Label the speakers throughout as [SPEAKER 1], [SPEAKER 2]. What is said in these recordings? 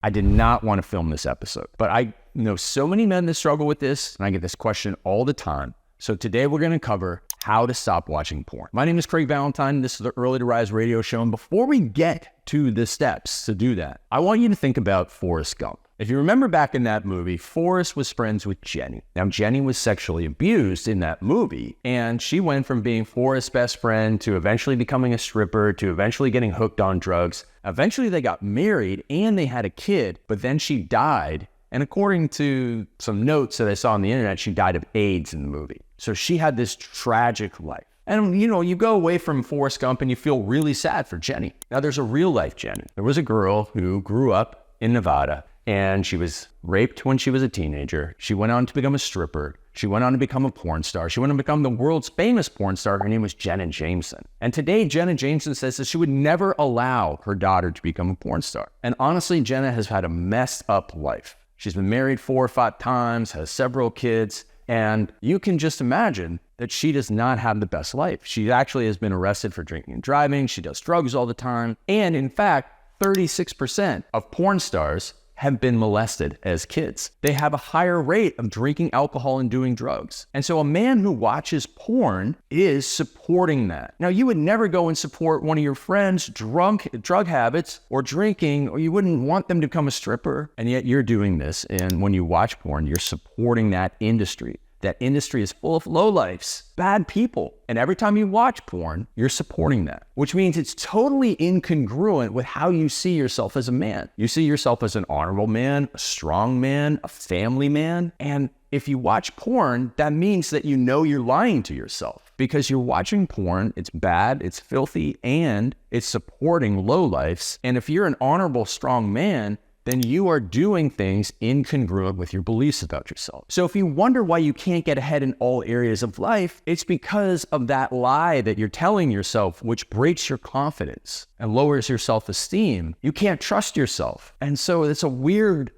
[SPEAKER 1] I did not want to film this episode, but I know so many men that struggle with this, and I get this question all the time. So today we're going to cover how to stop watching porn. My name is Craig Valentine. This is the Early to Rise radio show. And before we get to the steps to do that, I want you to think about Forrest Gump. If you remember back in that movie, Forrest was friends with Jenny. Now, Jenny was sexually abused in that movie, and she went from being Forrest's best friend to eventually becoming a stripper to eventually getting hooked on drugs. Eventually, they got married and they had a kid, but then she died. And according to some notes that I saw on the internet, she died of AIDS in the movie. So she had this tragic life. And, you go away from Forrest Gump and you feel really sad for Jenny. Now, there's a real life Jenny. There was a girl who grew up in Nevada, and she was raped when she was a teenager. She went on to become a stripper. She went on to become a porn star. She went on to become the world's famous porn star. Her name was Jenna Jameson. And today, Jenna Jameson says that she would never allow her daughter to become a porn star. And honestly, Jenna has had a messed up life. She's been married 4 or 5 times, has several kids, and you can just imagine that she does not have the best life. She actually has been arrested for drinking and driving. She does drugs all the time. And in fact, 36% of porn stars have been molested as kids. They have a higher rate of drinking alcohol and doing drugs. And so a man who watches porn is supporting that. Now, you would never go and support one of your friends' drug habits or drinking, or you wouldn't want them to become a stripper. And yet you're doing this. And when you watch porn, you're supporting that industry. That industry is full of lowlifes, bad people. And every time you watch porn, you're supporting that, which means it's totally incongruent with how you see yourself as a man. You see yourself as an honorable man, a strong man, a family man. And if you watch porn, that means that you're lying to yourself because you're watching porn. It's bad, it's filthy, and it's supporting lowlifes. And if you're an honorable, strong man, then you are doing things incongruent with your beliefs about yourself. So if you wonder why you can't get ahead in all areas of life, it's because of that lie that you're telling yourself, which breaks your confidence and lowers your self-esteem. You can't trust yourself. And so it's a weird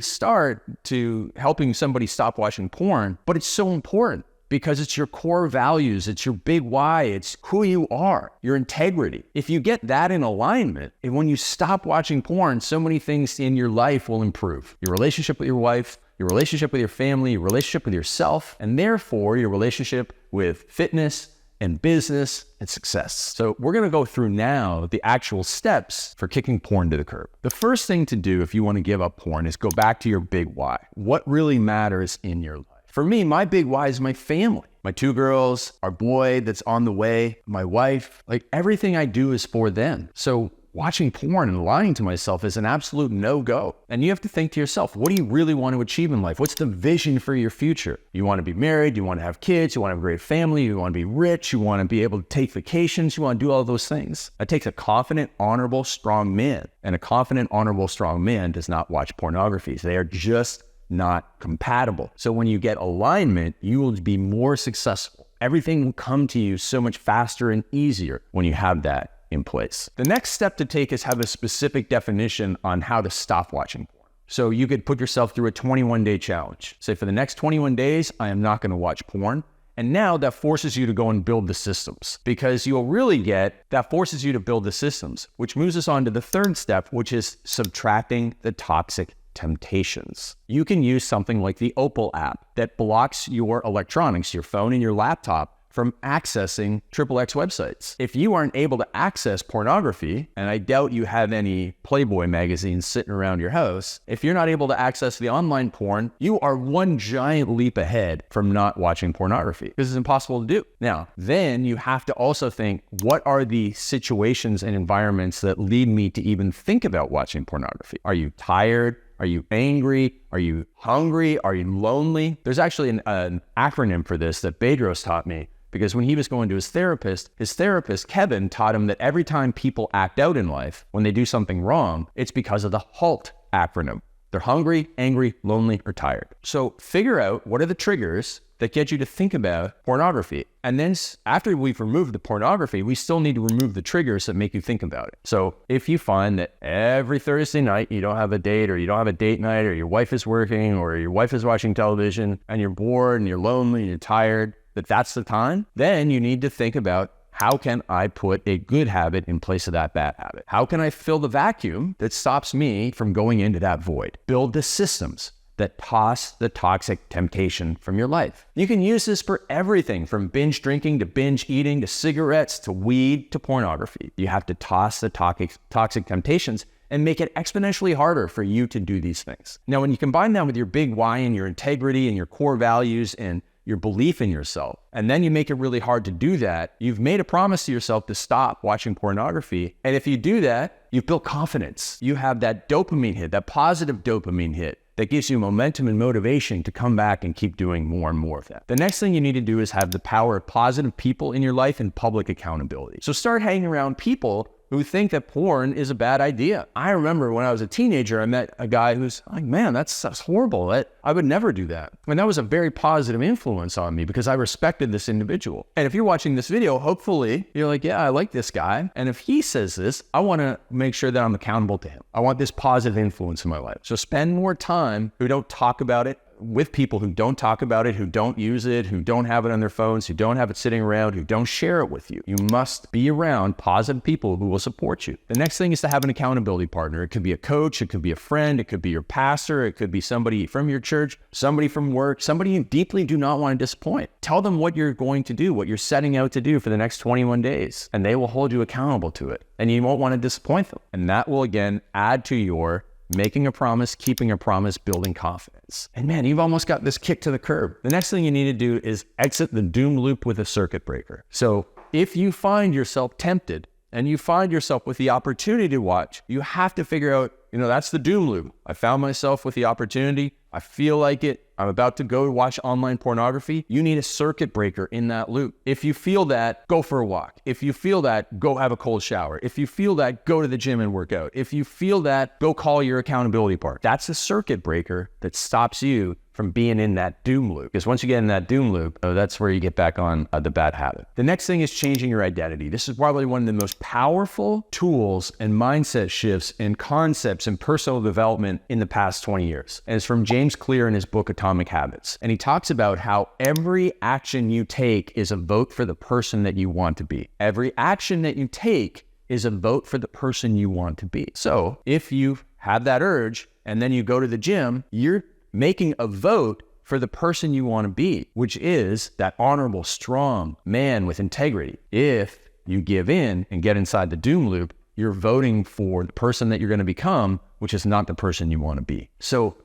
[SPEAKER 1] start to helping somebody stop watching porn, but it's so important. Because it's your core values, it's your big why, it's who you are, your integrity. If you get that in alignment, and when you stop watching porn, so many things in your life will improve. Your relationship with your wife, your relationship with your family, your relationship with yourself, and therefore your relationship with fitness and business and success. So we're gonna go through now the actual steps for kicking porn to the curb. The first thing to do if you wanna give up porn is go back to your big why. What really matters in your life? For me, my big why is my family. My 2 girls, our boy that's on the way, my wife, like everything I do is for them. So watching porn and lying to myself is an absolute no-go. And you have to think to yourself, what do you really want to achieve in life? What's the vision for your future? You want to be married, you want to have kids, you want to have a great family, you want to be rich, you want to be able to take vacations, you want to do all those things. It takes a confident, honorable, strong man. And a confident, honorable, strong man does not watch pornography. They are just not compatible. So when you get alignment, you will be more successful. Everything will come to you so much faster and easier when you have that in place. The next step to take is have a specific definition on how to stop watching porn. So you could put yourself through a 21-day challenge. Say for the next 21 days, I am not going to watch porn. And now that forces you to go and build the systems, because that forces you to build the systems, which moves us on to the third step, which is subtracting the toxic temptations. You can use something like the Opal app that blocks your electronics, your phone and your laptop, from accessing XXX websites. If you aren't able to access pornography, and I doubt you have any Playboy magazines sitting around your house, if you're not able to access the online porn, you are one giant leap ahead from not watching pornography, because it's impossible to do. Now, then you have to also think, what are the situations and environments that lead me to even think about watching pornography? Are you tired? Are you angry? Are you hungry? Are you lonely? There's actually an acronym for this that Bedros taught me, because when he was going to his therapist, Kevin, taught him that every time people act out in life, when they do something wrong, it's because of the HALT acronym. They're hungry, angry, lonely, or tired. So figure out what are the triggers that get you to think about pornography. And then after we've removed the pornography, we still need to remove the triggers that make you think about it. So if you find that every Thursday night you don't have a date, or you don't have a date night, or your wife is working, or your wife is watching television, and you're bored and you're lonely and you're tired, that's the time, then you need to think about How can I put a good habit in place of that bad habit? How can I fill the vacuum that stops me from going into that void? Build the systems that toss the toxic temptation from your life. You can use this for everything from binge drinking to binge eating to cigarettes to weed to pornography. You have to toss the toxic temptations and make it exponentially harder for you to do these things. Now, when you combine that with your big why and your integrity and your core values and your belief in yourself, and then you make it really hard to do that, you've made a promise to yourself to stop watching pornography. And if you do that, you've built confidence. You have that dopamine hit, that positive dopamine hit that gives you momentum and motivation to come back and keep doing more and more of that. The next thing you need to do is have the power of positive people in your life and public accountability. So start hanging around people who think that porn is a bad idea. I remember when I was a teenager, I met a guy who's like, man, that's horrible. I would never do that. And that was a very positive influence on me because I respected this individual. And if you're watching this video, hopefully you're like, yeah, I like this guy. And if he says this, I want to make sure that I'm accountable to him. I want this positive influence in my life. So spend more time who don't talk about it, with people who don't talk about it, who don't use it, who don't have it on their phones, who don't have it sitting around, who don't share it with you. You must be around positive people who will support you. The next thing is to have an accountability partner. It could be a coach, it could be a friend, it could be your pastor, it could be somebody from your church, somebody from work, somebody you deeply do not want to disappoint. Tell them what you're going to do, what you're setting out to do for the next 21 days, and they will hold you accountable to it. And you won't want to disappoint them. And that will, again, add to your making a promise, keeping a promise, building confidence. And man, you've almost got this kick to the curb. The next thing you need to do is exit the doom loop with a circuit breaker. So if you find yourself tempted and you find yourself with the opportunity to watch, you have to figure out, that's the doom loop. I found myself with the opportunity. I feel like it. I'm about to go watch online pornography. You need a circuit breaker in that loop. If you feel that, go for a walk. If you feel that, go have a cold shower. If you feel that, go to the gym and work out. If you feel that, go call your accountability partner. That's a circuit breaker that stops you from being in that doom loop. Because once you get in that doom loop, that's where you get back on the bad habit. The next thing is changing your identity. This is probably one of the most powerful tools and mindset shifts and concepts in personal development in the past 20 years. And it's from James Clear in his book, Atomic Habits. And he talks about how every action you take is a vote for the person that you want to be. Every action that you take is a vote for the person you want to be. So if you have that urge and then you go to the gym, you're making a vote for the person you want to be, which is that honorable, strong man with integrity. If you give in and get inside the doom loop, you're voting for the person that you're going to become, which is not the person you want to be. So,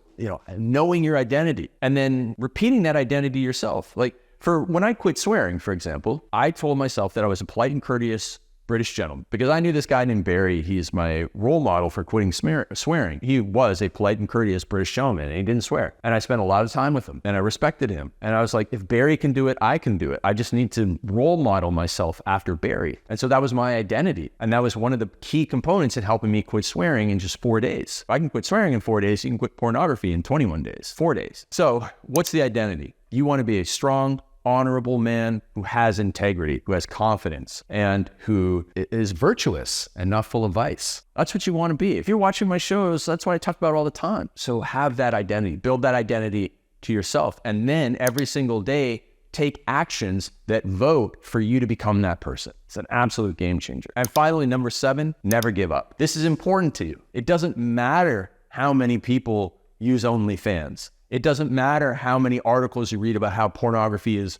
[SPEAKER 1] knowing your identity and then repeating that identity yourself. Like for when I quit swearing, for example, I told myself that I was a polite and courteous British gentleman because I knew this guy named Barry. He's my role model for quitting swearing. He was a polite and courteous British gentleman and he didn't swear. And I spent a lot of time with him and I respected him. And I was like, if Barry can do it, I can do it. I just need to role model myself after Barry. And so that was my identity. And that was one of the key components in helping me quit swearing in just 4 days. If I can quit swearing in 4 days, you can quit pornography in 21 days, 4 days. So what's the identity? You want to be a strong, honorable man who has integrity, who has confidence, and who is virtuous and not full of vice. That's what you want to be. If you're watching my shows, that's what I talk about all the time. So have that identity, build that identity to yourself, and then every single day, take actions that vote for you to become that person. It's an absolute game changer. And finally, number 7, never give up. This is important to you. It doesn't matter how many people use OnlyFans. It doesn't matter how many articles you read about how pornography is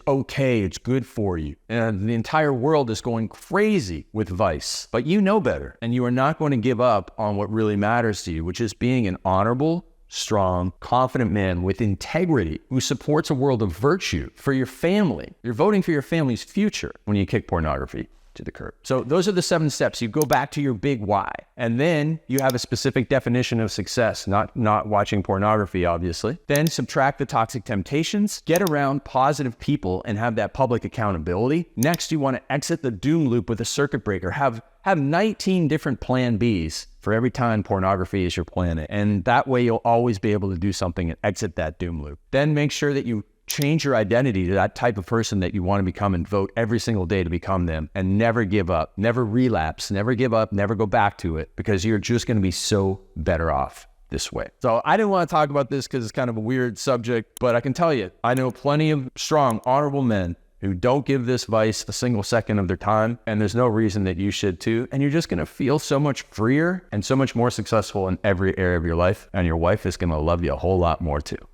[SPEAKER 1] okay, it's good for you. And the entire world is going crazy with vice. But you know better, and you are not going to give up on what really matters to you, which is being an honorable, strong, confident man with integrity who supports a world of virtue for your family. You're voting for your family's future when you kick pornography to the curb. So those are the 7 steps. You go back to your big why, and then you have a specific definition of success, not watching pornography, obviously. Then subtract the toxic temptations, get around positive people and have that public accountability. Next, you want to exit the doom loop with a circuit breaker. Have 19 different plan Bs for every time pornography is your plan. And that way you'll always be able to do something and exit that doom loop. Then make sure that you change your identity to that type of person that you want to become and vote every single day to become them, and never give up, never relapse, never give up, never go back to it, because you're just going to be so better off this way. So I didn't want to talk about this because it's kind of a weird subject, but I can tell you, I know plenty of strong, honorable men who don't give this vice a single second of their time, and there's no reason that you should too. And you're just going to feel so much freer and so much more successful in every area of your life, and your wife is going to love you a whole lot more too.